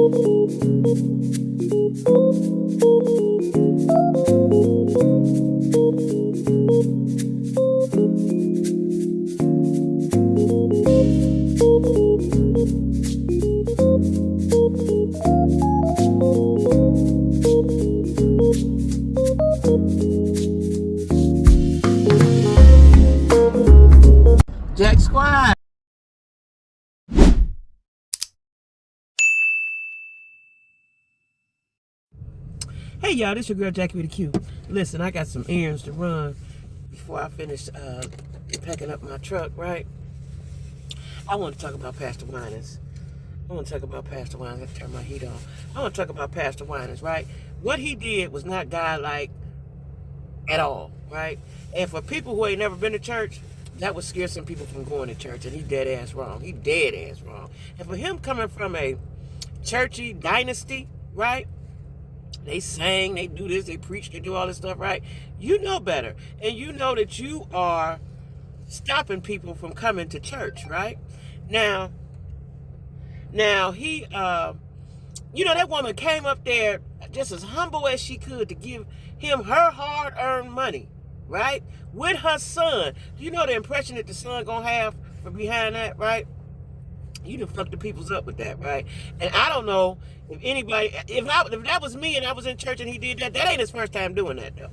Jack Squad. Hey y'all, this your girl Jackie with a Q. Listen, I got some errands to run before I finish packing up my truck, right? I want to talk about Pastor Winans. I want to talk about Pastor Winans. Let's turn my heat on. I want to talk about Pastor Winans, right? What he did was not God-like at all, right? And for people who ain't never been to church, that would scare some people from going to church, and he dead ass wrong. He dead ass wrong. And for him coming from a churchy dynasty, right? They sang, they do this, they preach, they do all this stuff, right? You know better. And you know that you are stopping people from coming to church, right? Now he, that woman came up there just as humble as she could to give him her hard-earned money, right? With her son. Do you know the impression that the son gonna have for behind that, right? You done fucked the peoples up with that, right? And I don't know if anybody, if that was me and I was in church and he did that, that ain't his first time doing that, though.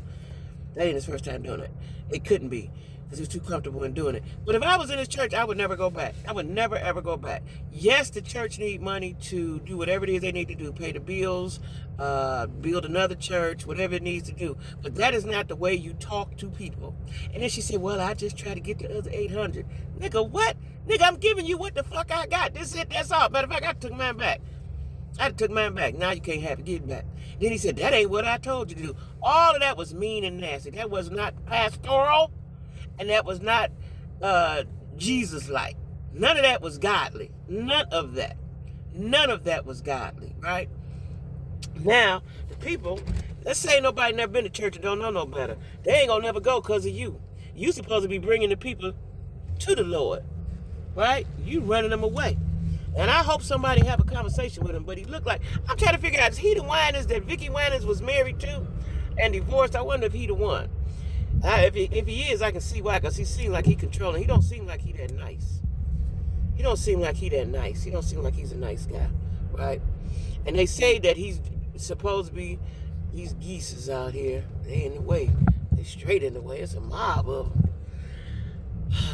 That ain't his first time doing it. It couldn't be, because he was too comfortable in doing it. But if I was in his church, I would never go back. I would never, ever go back. Yes, the church need money to do whatever it is they need to do, pay the bills, build another church, whatever it needs to do. But that is not the way you talk to people. And then she said, well, I just try to get the other 800. Nigga, what? Nigga, I'm giving you what the fuck I got. This is it, that's all. Matter of fact, I took mine back. Now you can't have it, get it back. Then he said, that ain't what I told you to do. All of that was mean and nasty. That was not pastoral, and that was not Jesus-like. None of that was godly. None of that was godly, right? Now, the people, let's say nobody never been to church and don't know no better. They ain't gonna never go because of you. You supposed to be bringing the people to the Lord, right? You running them away. And I hope somebody have a conversation with him, but he looked like, I'm trying to figure out, is he the Winans that Vicky Winans was married to and divorced? I wonder if he the one. If he is, I can see why, because he seems like he controlling. He don't seem like he that nice. He don't seem like he don't seem like he's a nice guy, right? And they say that he's supposed to be, these geese out here, they in the way. They straight in the way. It's a mob of them.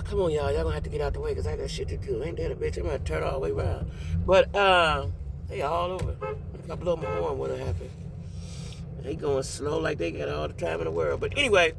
Come on, y'all gonna have to get out the way, because I got shit to do. Ain't that a bitch? I'm gonna turn all the way around. But they all over. If I blow my horn, what'll happen? They going slow like they got all the time in the world. But anyway,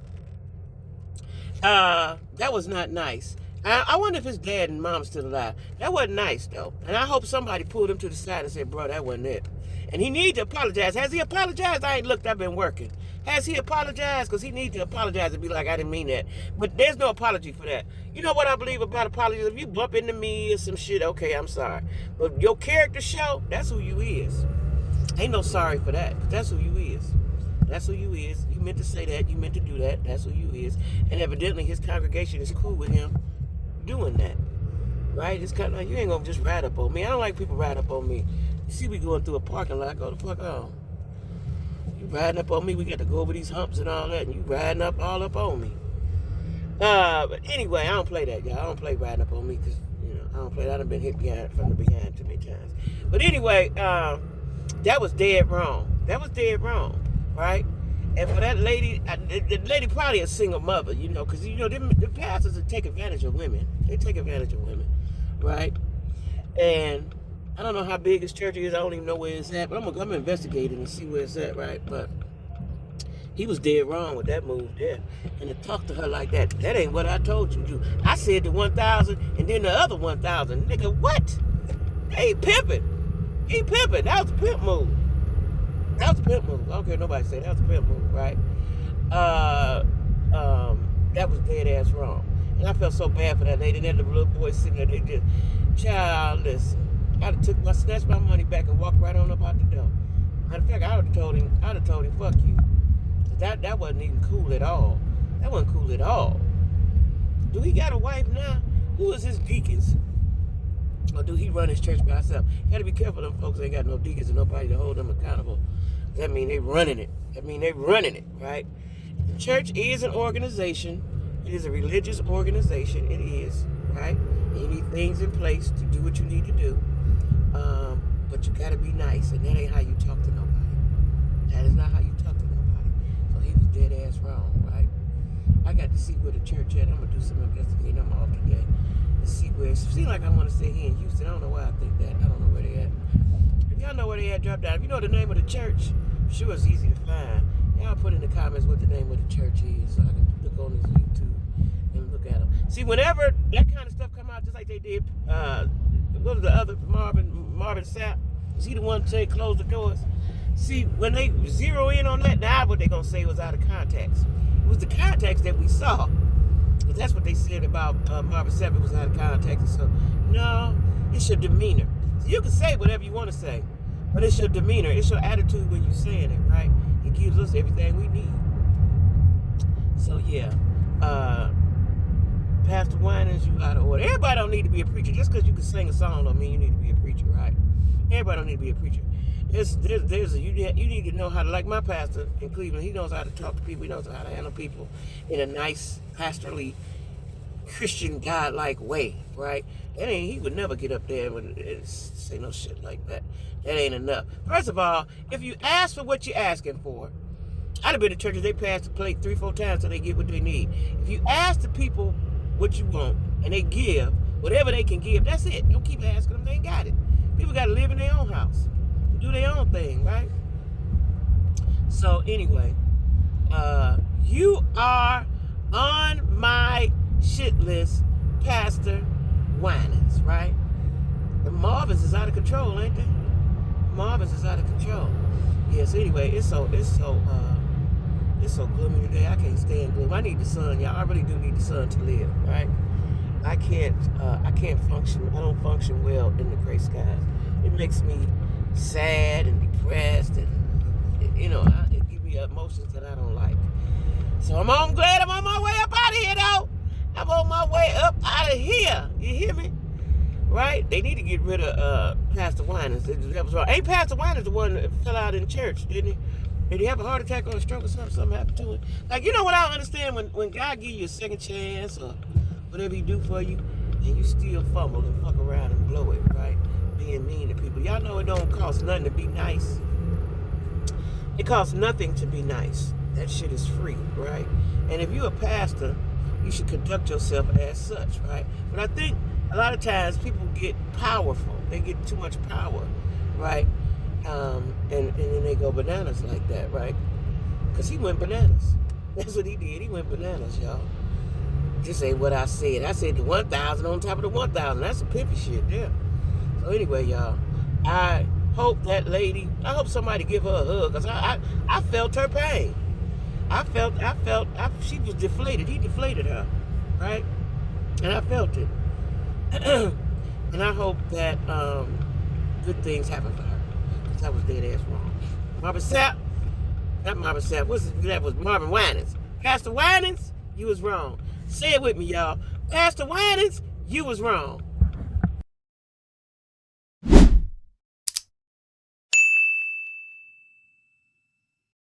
that was not nice. I wonder if his dad and mom's still alive. That wasn't nice, though. And I hope somebody pulled him to the side and said, bro, that wasn't it. And he needs to apologize. Has he apologized? I ain't looked. I've been working. Has he apologized? Because he needs to apologize and be like, I didn't mean that. But there's no apology for that. You know what I believe about apologies? If you bump into me or some shit, okay, I'm sorry. But your character show, that's who you is. Ain't no sorry for that. That's who you is. That's who you is. You meant to say that. You meant to do that. That's who you is. And evidently his congregation is cool with him doing that. Right? It's kind of like, you ain't going to just ride up on me. I don't like people ride up on me. You see we going through a parking lot, go the fuck on. You riding up on me, we got to go over these humps and all that, and you riding up all up on me. But anyway, I don't play that, y'all. I don't play riding up on me, because, I don't play that. I've been hit from the behind too many times. But anyway, that was dead wrong. That was dead wrong, right? And for that lady, the lady probably a single mother, because, the pastors that take advantage of women. They take advantage of women, right? And I don't know how big his church is. I don't even know where it's at. But I'm investigating and see where it's at, right? But he was dead wrong with that move there. And to talk to her like that, that ain't what I told you to do. I said the 1,000 and then the other 1,000. Nigga, what? He pimping. He pimping. That was a pimp move. That was a pimp move. I don't care what nobody say. That was a pimp move, right? That was dead ass wrong. And I felt so bad for that lady. And then the little boy sitting there, they just, child, listen. I'd have snatched my money back and walked right on up out the door. Matter of fact, I would have told him, fuck you. That wasn't even cool at all. That wasn't cool at all. Do he got a wife now? Who is his deacons? Or do he run his church by himself? You got to be careful. Them folks ain't got no deacons and nobody to hold them accountable. That mean they running it. Right? The church is an organization. It is a religious organization. It is, right? And you need things in place to do what you need to do. But you got to be nice, and that ain't how you talk to nobody. That is not how you talk to nobody. So he was dead ass wrong, right? I got to see where the church at. I'm going to do some investigating. I'm off today to see where it seems like I want to stay here in Houston. I don't know why I think that. I don't know where they at. If y'all know where they at, drop down. If you know the name of the church, I'm sure it's easy to find. Y'all put in the comments what the name of the church is so I can look on this YouTube and look at them. See, whenever that kind of stuff come out, just like they did, what was the other, Marvin Sapp? Was he the one to say close the doors? See, when they zero in on that, now what they going to say was out of context. It was the context that we saw. But that's what they said about Marvin Sapp. It was out of context. So, no, it's your demeanor. So you can say whatever you want to say, but it's your demeanor. It's your attitude when you're saying it, right? It gives us everything we need. So, yeah. Pastor Winans, you out of order. Everybody don't need to be a preacher. Just because you can sing a song don't mean you need to be a preacher, right? Everybody don't need to be a preacher. You need to know how to, like my pastor in Cleveland, he knows how to talk to people. He knows how to handle people in a nice, pastorally, Christian, God-like way, right? He would never get up there and say no shit like that. That ain't enough. First of all, if you ask for what you're asking for, I'd have been to churches, they pass the plate 3-4 times till they get what they need. If you ask the people what you want and they give whatever they can give, that's it. Don't keep asking them, they ain't got it. People got to live in their own house, do their own thing, right? So anyway, you are on my shit list, Pastor Winans, right? The Marvins is out of control, ain't they? Marvins is out of control. Yes. Anyway, it's so gloomy today. I can't stand gloom. I need the sun, y'all. I really do need the sun to live, right? I can't function. I don't function well in the gray skies. It makes me sad and depressed, and it gives me emotions that I don't like. So I'm glad I'm on my way up out of here, though. I'm on my way up out of here. You hear me? Right? They need to get rid of Pastor Winans. That was wrong. Ain't Pastor Winans the one that fell out in church, didn't he? Did he have a heart attack or a stroke or something? Something happened to him? Like, you know what I don't understand? When God give you a second chance or whatever he do for you, and you still fumble and fuck around and blow it, right? Being mean to people. Y'all know it don't cost nothing to be nice. It costs nothing to be nice. That shit is free, right? And if you're a pastor, you should conduct yourself as such, right? But I think a lot of times people get powerful. They get too much power, right? And then they go bananas like that, right? Because he went bananas. That's what he did. He went bananas, y'all. Just say what I said. I said the 1,000 on top of the 1,000. That's some pimpy shit, yeah. So anyway, y'all, I hope somebody give her a hug, because I felt her pain. She was deflated. He deflated her, right? And I felt it. And I hope that good things happen for her, because I was dead ass wrong. Marvin Sapp, not Marvin Sapp, that was Marvin Winans. Pastor Winans, you was wrong. Say it with me, y'all. Pastor Winans, you was wrong.